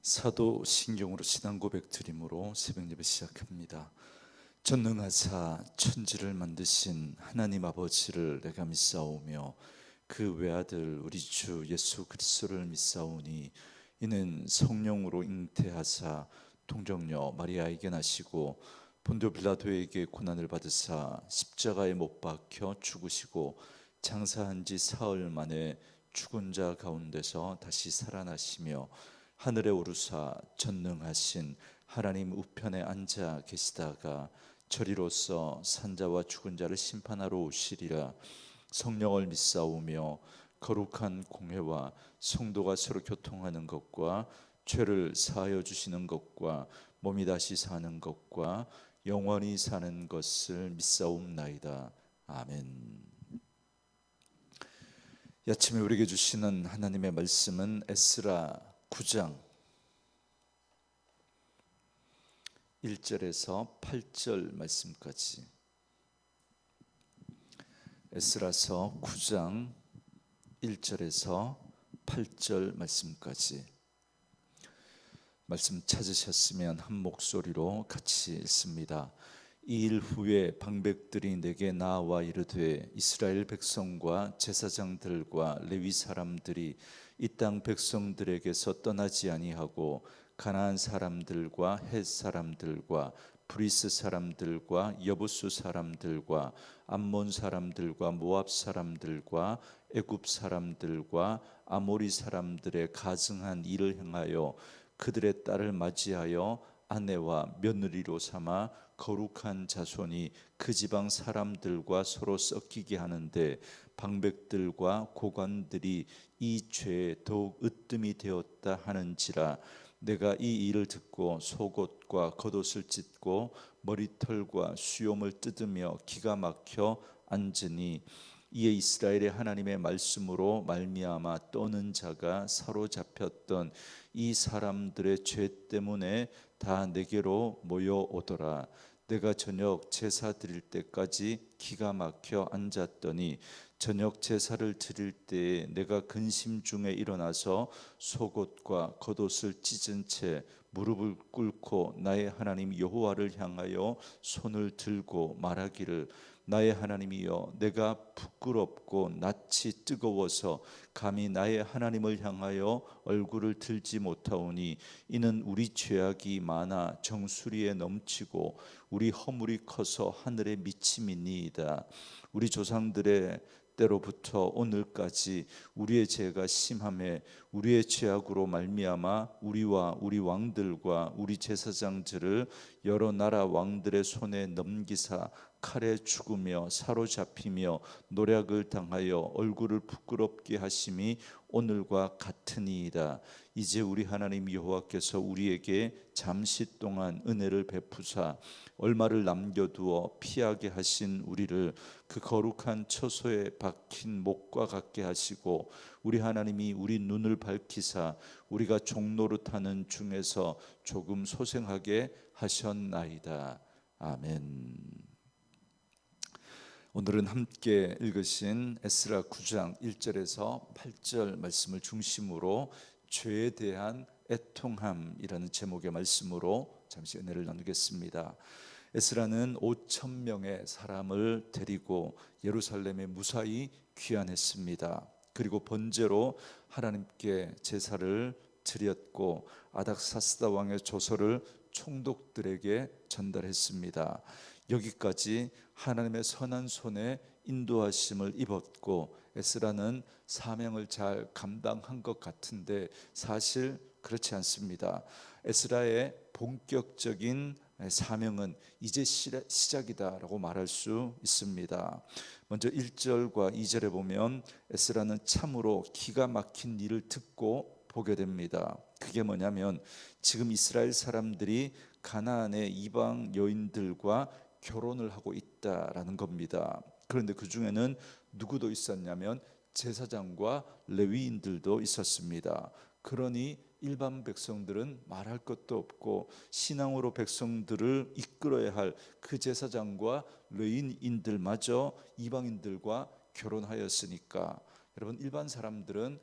사도신경으로 신앙 고백 드림으로 새벽 예배 시작합니다. 전능하사 천지를 만드신 하나님 아버지를 내가 믿사오며 그 외아들 우리 주 예수 그리스도를 믿사오니 이는 성령으로 잉태하사 동정녀 마리아에게 나시고 본dio 빌라도에게 고난을 받으사 십자가에 못 박혀 죽으시고 장사한 지 사흘 만에 죽은 자 가운데서 다시 살아나시며 하늘에 오르사 전능하신 하나님 우편에 앉아 계시다가 저리로서 산자와 죽은 자를 심판하러 오시리라. 성령을 믿사오며 거룩한 공회와 성도가 서로 교통하는 것과 죄를 사하여 주시는 것과 몸이 다시 사는 것과 영원히 사는 것을 믿사옵나이다. 아멘. 이 아침에 우리에게 주시는 하나님의 말씀은 에스라 9장 1절에서 8절 말씀까지. 에스라서 9장 1절에서 8절 말씀까지. 말씀 찾으셨으면 한 목소리로 같이 읽습니다. 이 일 후에 방백들이 내게 나와 이르되 이스라엘 백성과 제사장들과 레위 사람들이 이 땅 백성들에게서 떠나지 아니하고 가나안 사람들과 헷 사람들과 브리스 사람들과 여부수 사람들과 암몬 사람들과 모압 사람들과 애굽 사람들과 아모리 사람들의 가증한 일을 행하여 그들의 딸을 맞이하여 아내와 며느리로 삼아 거룩한 자손이 그 지방 사람들과 서로 섞이게 하는데 방백들과 고관들이 이 죄에 더욱 으뜸이 되었다 하는지라. 내가 이 일을 듣고 속옷과 겉옷을 찢고 머리털과 수염을 뜯으며 기가 막혀 앉으니 이에 이스라엘의 하나님의 말씀으로 말미암아 떠는 자가 사로잡혔던 이 사람들의 죄 때문에 다 내게로 모여오더라. 내가 저녁 제사 드릴 때까지 기가 막혀 앉았더니 저녁 제사를 드릴 때에 내가 근심 중에 일어나서 속옷과 겉옷을 찢은 채 무릎을 꿇고 나의 하나님 여호와를 향하여 손을 들고 말하기를 나의 하나님이여, 내가 부끄럽고 낯이 뜨거워서 감히 나의 하나님을 향하여 얼굴을 들지 못하오니 이는 우리 죄악이 많아 정수리에 넘치고 우리 허물이 커서 하늘에 미침이니이다. 우리 조상들의 때로부터 오늘까지 우리의 죄가 심하매 우리의 죄악으로 말미암아 우리와 우리 왕들과 우리 제사장들을 여러 나라 왕들의 손에 넘기사 칼에 죽으며 사로잡히며 노략을 당하여 얼굴을 부끄럽게 하심이 오늘과 같으니이다. 이제 우리 하나님 여호와께서 우리에게 잠시 동안 은혜를 베푸사 얼마를 남겨두어 피하게 하신 우리를 그 거룩한 처소에 박힌 목과 같게 하시고 우리 하나님이 우리 눈을 밝히사 우리가 종노릇하는 중에서 조금 소생하게 하셨나이다. 아멘. 오늘은 함께 읽으신 에스라 9장 1절에서 8절 말씀을 중심으로 죄에 대한 애통함이라는 제목의 말씀으로 잠시 은혜를 나누겠습니다. 에스라는 5,000명의 사람을 데리고 예루살렘에 무사히 귀환했습니다. 그리고 번제로 하나님께 제사를 드렸고 아닥사스다 왕의 조서를 총독들에게 전달했습니다. 여기까지 하나님의 선한 손에 인도하심을 입었고 에스라는 사명을 잘 감당한 것 같은데 사실 그렇지 않습니다. 에스라의 본격적인 사명은 이제 시작이다라고 말할 수 있습니다. 먼저 1절과 2절에 보면 에스라는 참으로 기가 막힌 일을 듣고 보게 됩니다. 그게 뭐냐면 지금 이스라엘 사람들이 가나안의 이방 여인들과 결혼을 하고 있다라는 겁니다. 그런데 그 중에는 누구도 있었냐면 제사장과 레위인들도 있었습니다. 그러니 일반 백성들은 말할 것도 없고 신앙으로 백성들을 이끌어야 할 그 제사장과 레위인들마저 이방인들과 결혼하였으니까 여러분 일반 사람들은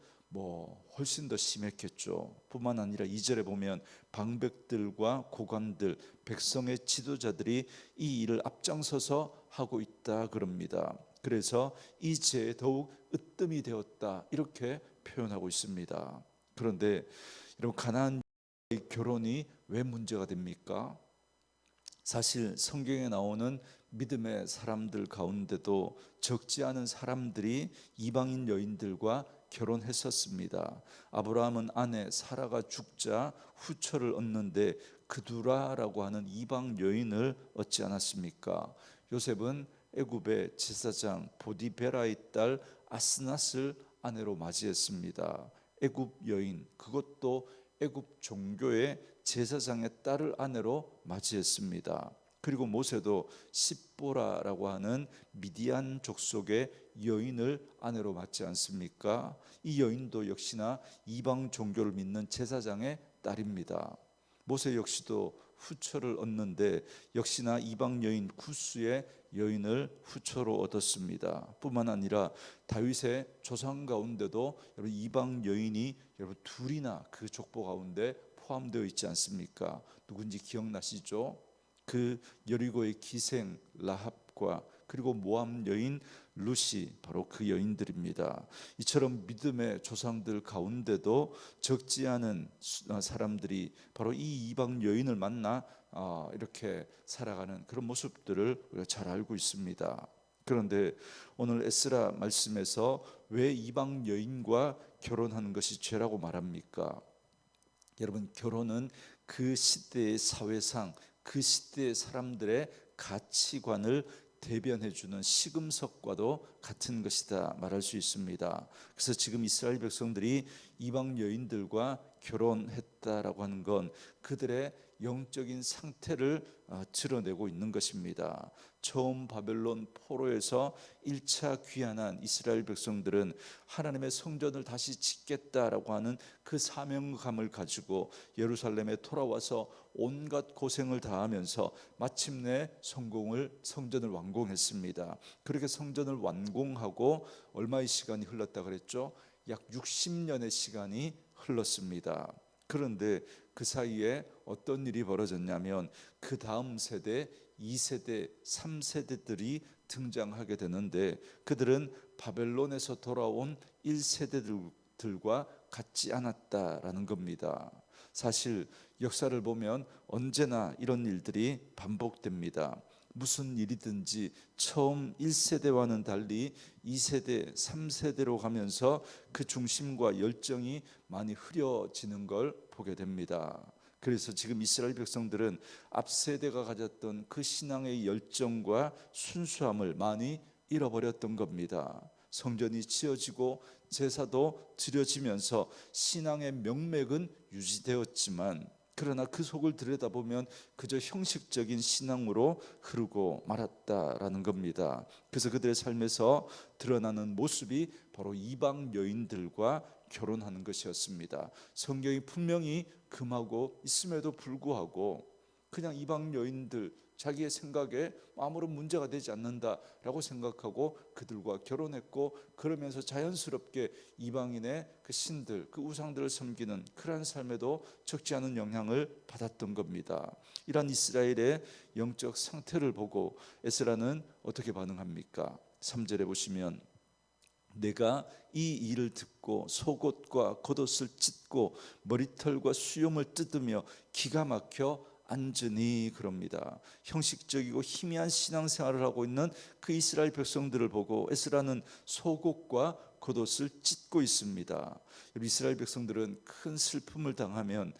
훨씬 더 심했겠죠. 뿐만 아니라 2절에 보면 방백들과 고관들, 백성의 지도자들이 이 일을 앞장서서 하고 있다 그럽니다. 그래서 이 죄에 더욱 으뜸이 되었다 이렇게 표현하고 있습니다. 그런데 여러분, 가나안의 결혼이 왜 문제가 됩니까? 사실 성경에 나오는 믿음의 사람들 가운데도 적지 않은 사람들이 이방인 여인들과 결혼했었습니다. 아브라함은 아내 사라가 죽자 후처를 얻는데 그두라라고 하는 이방 여인을 얻지 않았습니까? 요셉은 애굽의 제사장 보디베라의 딸 아스낫을 아내로 맞이했습니다. 애굽 여인, 그것도 애굽 종교의 제사장의 딸을 아내로 맞이했습니다. 그리고 모세도 십보라라고 하는 미디안 족속의 여인을 아내로 맞지 않습니까? 이 여인도 역시나 이방 종교를 믿는 제사장의 딸입니다. 모세 역시도 후처를 얻는데 역시나 이방 여인 구스의 여인을 후처로 얻었습니다. 뿐만 아니라 다윗의 조상 가운데도 여러분 이방 여인이 여러분 둘이나 그 족보 가운데 포함되어 있지 않습니까? 누군지 기억나시죠? 그 여리고의 기생 라합과 그리고 모함 여인 루시, 바로 그 여인들입니다. 이처럼 믿음의 조상들 가운데도 적지 않은 사람들이 바로 이 이방 여인을 만나 이렇게 살아가는 그런 모습들을 우리가 잘 알고 있습니다. 그런데 오늘 에스라 말씀에서 왜 이방 여인과 결혼하는 것이 죄라고 말합니까? 여러분, 결혼은 그 시대의 사회상, 그 시대의 사람들의 가치관을 대변해 주는 시금석과도 같은 것이다 말할 수 있습니다. 그래서 지금 이스라엘 백성들이 이방 여인들과 결혼했다라고 하는 건 그들의 영적인 상태를 드러내고 있는 것입니다. 처음 바벨론 포로에서 1차 귀환한 이스라엘 백성들은 하나님의 성전을 다시 짓겠다라고 하는 그 사명감을 가지고 예루살렘에 돌아와서 온갖 고생을 다하면서 마침내 성전을 완공했습니다. 그렇게 성전을 완공하고 얼마의 시간이 흘렀다 그랬죠? 약 60년의 시간이 흘렀습니다. 그런데 그 사이에 어떤 일이 벌어졌냐면 그 다음 세대, 2세대, 3세대들이 등장하게 되는데 그들은 바벨론에서 돌아온 1세대들과 같지 않았다라는 겁니다. 사실 역사를 보면 언제나 이런 일들이 반복됩니다. 무슨 일이든지 처음 1세대와는 달리 2세대, 3세대로 가면서 그 중심과 열정이 많이 흐려지는 걸 보게 됩니다. 그래서 지금 이스라엘 백성들은 앞 세대가 가졌던 그 신앙의 열정과 순수함을 많이 잃어버렸던 겁니다. 성전이 지어지고 제사도 드려지면서 신앙의 명맥은 유지되었지만 그러나 그 속을 들여다보면 그저 형식적인 신앙으로 흐르고 말았다라는 겁니다. 그래서 그들의 삶에서 드러나는 모습이 바로 이방 여인들과 결혼하는 것이었습니다. 성경이 분명히 금하고 있음에도 불구하고 그냥 이방 여인들 자기의 생각에 아무런 문제가 되지 않는다라고 생각하고 그들과 결혼했고 그러면서 자연스럽게 이방인의 그 신들, 그 우상들을 섬기는 그러한 삶에도 적지 않은 영향을 받았던 겁니다. 이러한 이스라엘의 영적 상태를 보고 에스라는 어떻게 반응합니까? 3절에 보시면 내가 이 일을 듣고 속옷과 겉옷을 찢고 머리털과 수염을 뜯으며 기가 막혀 앉으니 그럽니다. 형식적이고 희미한 신앙생활을 하고 있는 그 이스라엘 백성들을 보고 에스라는 속옷과 겉옷을 찢고 있습니다. 이스라엘 백성들은 큰 슬픔을 당하면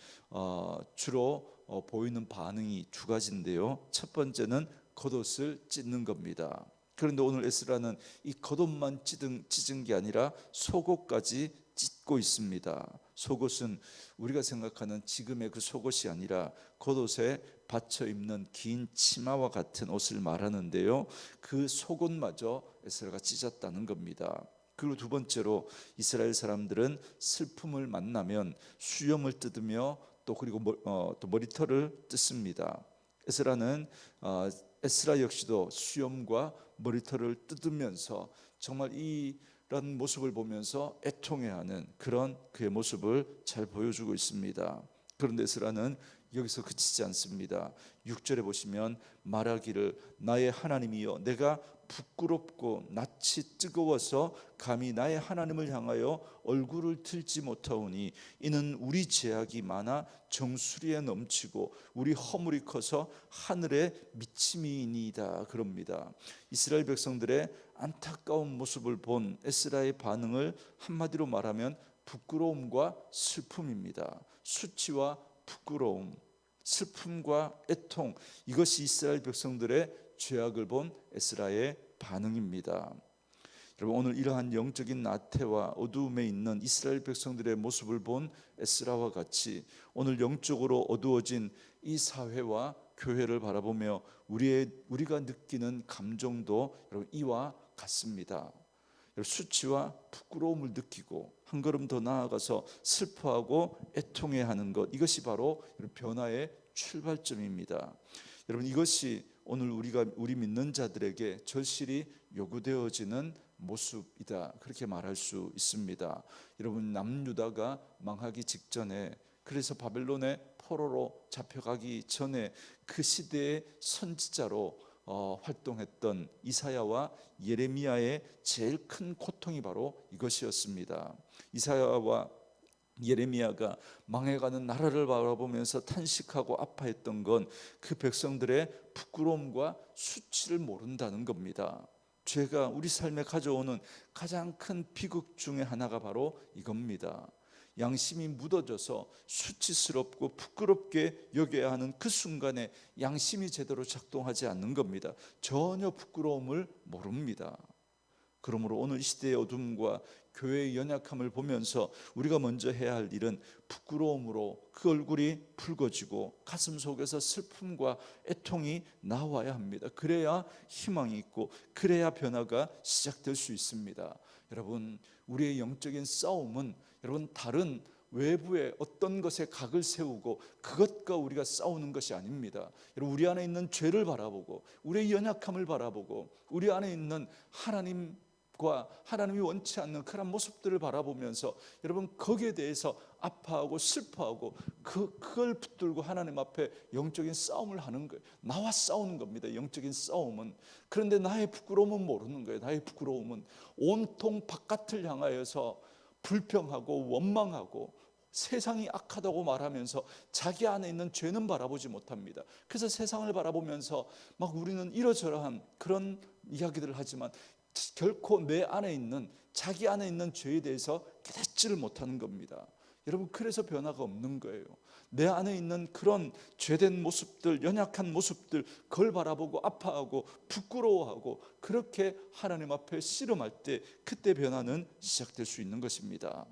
주로 보이는 반응이 두 가지인데요. 첫 번째는 겉옷을 찢는 겁니다. 그런데 오늘 에스라는 이 겉옷만 찢은 게 아니라 속옷까지 찢고 있습니다. 속옷은 우리가 생각하는 지금의 그 속옷이 아니라 겉옷에 받쳐 입는 긴 치마와 같은 옷을 말하는데요. 그 속옷마저 에스라가 찢었다는 겁니다. 그리고 두 번째로 이스라엘 사람들은 슬픔을 만나면 수염을 뜯으며 또 머리털을 뜯습니다. 에스라 역시도 수염과 머리털을 뜯으면서 정말 이 라는 모습을 보면서 애통해하는 그런 그의 모습을 잘 보여주고 있습니다. 그런데 에스라는 여기서 그치지 않습니다. 6절에 보시면 말하기를 나의 하나님이여 내가 부끄럽고 낯이 뜨거워서 감히 나의 하나님을 향하여 얼굴을 들지 못하오니 이는 우리 죄악이 많아 정수리에 넘치고 우리 허물이 커서 하늘에 미침이니이다 그럽니다. 이스라엘 백성들의 안타까운 모습을 본 에스라의 반응을 한마디로 말하면 부끄러움과 슬픔입니다. 수치와 부끄러움, 슬픔과 애통, 이것이 이스라엘 백성들의 죄악을 본 에스라의 반응입니다. 여러분, 오늘 이러한 영적인 나태와 어두움에 있는 이스라엘 백성들의 모습을 본 에스라와 같이 오늘 영적으로 어두워진 이 사회와 교회를 바라보며 우리가 느끼는 감정도 여러분 이와 같습니다. 수치와 부끄러움을 느끼고 한 걸음 더 나아가서 슬퍼하고 애통해하는 것, 이것이 바로 변화의 출발점입니다. 여러분, 이것이 오늘 우리 믿는 자들에게 절실히 요구되어지는 모습이다, 그렇게 말할 수 있습니다. 여러분, 남유다가 망하기 직전에, 그래서 바벨론의 포로로 잡혀가기 전에 그 시대의 선지자로 활동했던 이사야와 예레미야의 제일 큰 고통이 바로 이것이었습니다. 이사야와 예레미야가 망해가는 나라를 바라보면서 탄식하고 아파했던 건 그 백성들의 부끄러움과 수치를 모른다는 겁니다. 죄가 우리 삶에 가져오는 가장 큰 비극 중에 하나가 바로 이겁니다. 양심이 묻어져서 수치스럽고 부끄럽게 여겨야 하는 그 순간에 양심이 제대로 작동하지 않는 겁니다. 전혀 부끄러움을 모릅니다. 그러므로 오늘 이 시대의 어둠과 교회의 연약함을 보면서 우리가 먼저 해야 할 일은 부끄러움으로 그 얼굴이 붉어지고 가슴 속에서 슬픔과 애통이 나와야 합니다. 그래야 희망이 있고 그래야 변화가 시작될 수 있습니다. 여러분, 우리의 영적인 싸움은 여러분 다른 외부의 어떤 것에 각을 세우고 그것과 우리가 싸우는 것이 아닙니다. 여러분, 우리 안에 있는 죄를 바라보고 우리의 연약함을 바라보고 우리 안에 있는 하나님이 원치 않는 그런 모습들을 바라보면서 여러분 거기에 대해서 아파하고 슬퍼하고 그걸 붙들고 하나님 앞에 영적인 싸움을 하는 거예요. 나와 싸우는 겁니다, 영적인 싸움은. 그런데 나의 부끄러움은 모르는 거예요. 나의 부끄러움은 온통 바깥을 향하여서 불평하고 원망하고 세상이 악하다고 말하면서 자기 안에 있는 죄는 바라보지 못합니다. 그래서 세상을 바라보면서 막 우리는 이러저러한 그런 이야기들을 하지만 결코 내 안에 있는 자기 안에 있는 죄에 대해서 깨닫지를 못하는 겁니다. 여러분, 그래서 변화가 없는 거예요. 내 안에 있는 그런 죄된 모습들, 연약한 모습들, 그걸 바라보고 아파하고 부끄러워하고 그렇게 하나님 앞에 씨름할 때 그때 변화는 시작될 수 있는 것입니다.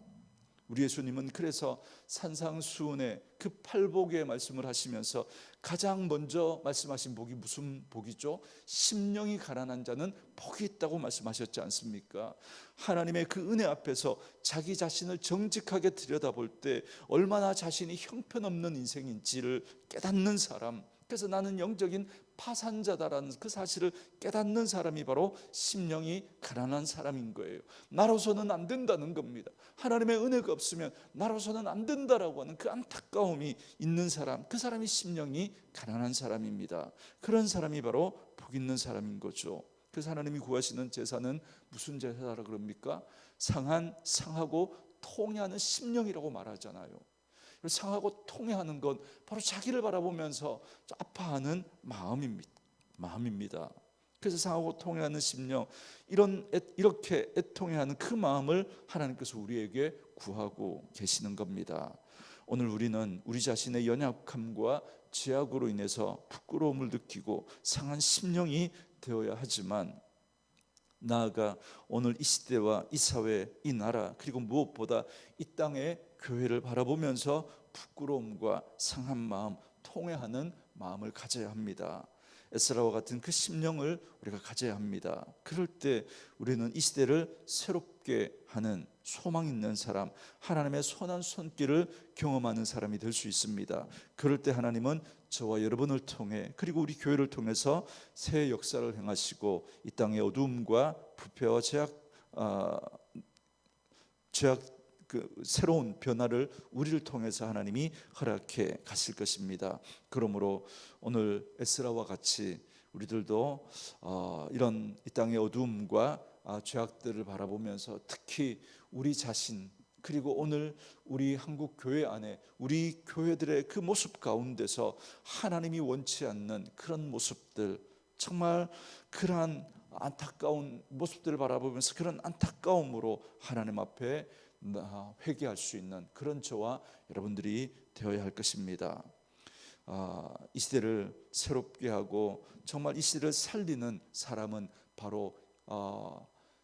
우리 예수님은 그래서 산상수훈의 그 팔복의 말씀을 하시면서 가장 먼저 말씀하신 복이 무슨 복이죠? 심령이 가난한 자는 복이 있다고 말씀하셨지 않습니까? 하나님의 그 은혜 앞에서 자기 자신을 정직하게 들여다볼 때 얼마나 자신이 형편없는 인생인지를 깨닫는 사람, 그래서 나는 영적인 파산자다라는 그 사실을 깨닫는 사람이 바로 심령이 가난한 사람인 거예요. 나로서는 안 된다는 겁니다. 하나님의 은혜가 없으면 나로서는 안 된다라고 하는 그 안타까움이 있는 사람, 그 사람이 심령이 가난한 사람입니다. 그런 사람이 바로 복 있는 사람인 거죠. 그래서 하나님이 구하시는 제사는 무슨 제사라 그럽니까? 상하고 통회하는 심령이라고 말하잖아요. 상하고 통회하는 건 바로 자기를 바라보면서 아파하는 마음입니다. 그래서 상하고 통회하는 심령, 이렇게 애통해하는 그 마음을 하나님께서 우리에게 구하고 계시는 겁니다. 오늘 우리는 우리 자신의 연약함과 죄악으로 인해서 부끄러움을 느끼고 상한 심령이 되어야 하지만, 나아가 오늘 이 시대와 이 사회, 이 나라, 그리고 무엇보다 이 땅의 교회를 바라보면서 부끄러움과 상한 마음, 통회하는 마음을 가져야 합니다. 에스라와 같은 그 심령을 우리가 가져야 합니다. 그럴 때 우리는 이 시대를 새롭게 하는 소망 있는 사람, 하나님의 선한 손길을 경험하는 사람이 될 수 있습니다. 그럴 때 하나님은 저와 여러분을 통해, 그리고 우리 교회를 통해서 새 역사를 행하시고 이 땅의 어두움과 부패와 죄악 죄악 새로운 변화를 우리를 통해서 하나님이 허락해 가실 것입니다. 그러므로 오늘 에스라와 같이 우리들도 이런 이 땅의 어두움과 죄악들을 바라보면서 특히 우리 자신 그리고 오늘 우리 한국 교회 안에 우리 교회들의 그 모습 가운데서 하나님이 원치 않는 그런 모습들, 정말 그러한 안타까운 모습들을 바라보면서 그런 안타까움으로 하나님 앞에 회개할 수 있는 그런 저와 여러분들이 되어야 할 것입니다. 이 시대를 새롭게 하고 정말 이 시대를 살리는 사람은 바로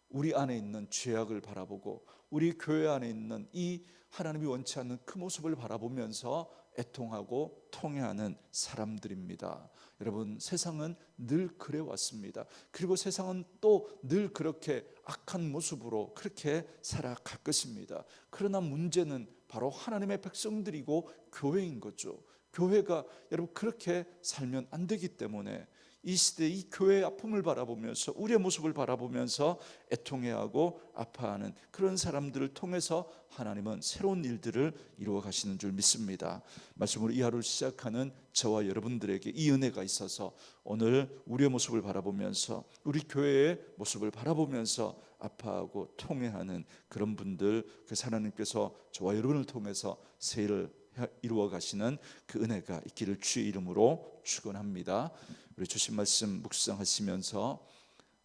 우리 안에 있는 죄악을 바라보고 우리 교회 안에 있는 이 하나님이 원치 않는 그 모습을 바라보면서 애통하고 통회하는 사람들입니다. 여러분, 세상은 늘 그래 왔습니다. 그리고 세상은 또 늘 그렇게 악한 모습으로 그렇게 살아갈 것입니다. 그러나 문제는 바로 하나님의 백성들이고 교회인 거죠. 교회가 여러분 그렇게 살면 안 되기 때문에 이 시대 이 교회의 아픔을 바라보면서 우리의 모습을 바라보면서 애통해하고 아파하는 그런 사람들을 통해서 하나님은 새로운 일들을 이루어 가시는 줄 믿습니다. 말씀으로 이 하루를 시작하는 저와 여러분들에게 이 은혜가 있어서 오늘 우리의 모습을 바라보면서 우리 교회의 모습을 바라보면서 아파하고 통회하는 그런 분들, 그 하나님께서 저와 여러분을 통해서 새 일을 이루어 가시는 그 은혜가 있기를 주의 이름으로 축원합니다. 우리 주신 말씀 묵상하시면서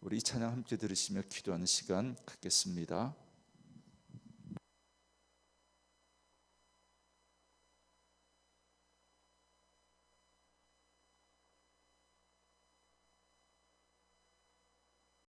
우리 이 찬양 함께 들으시며 기도하는 시간 갖겠습니다.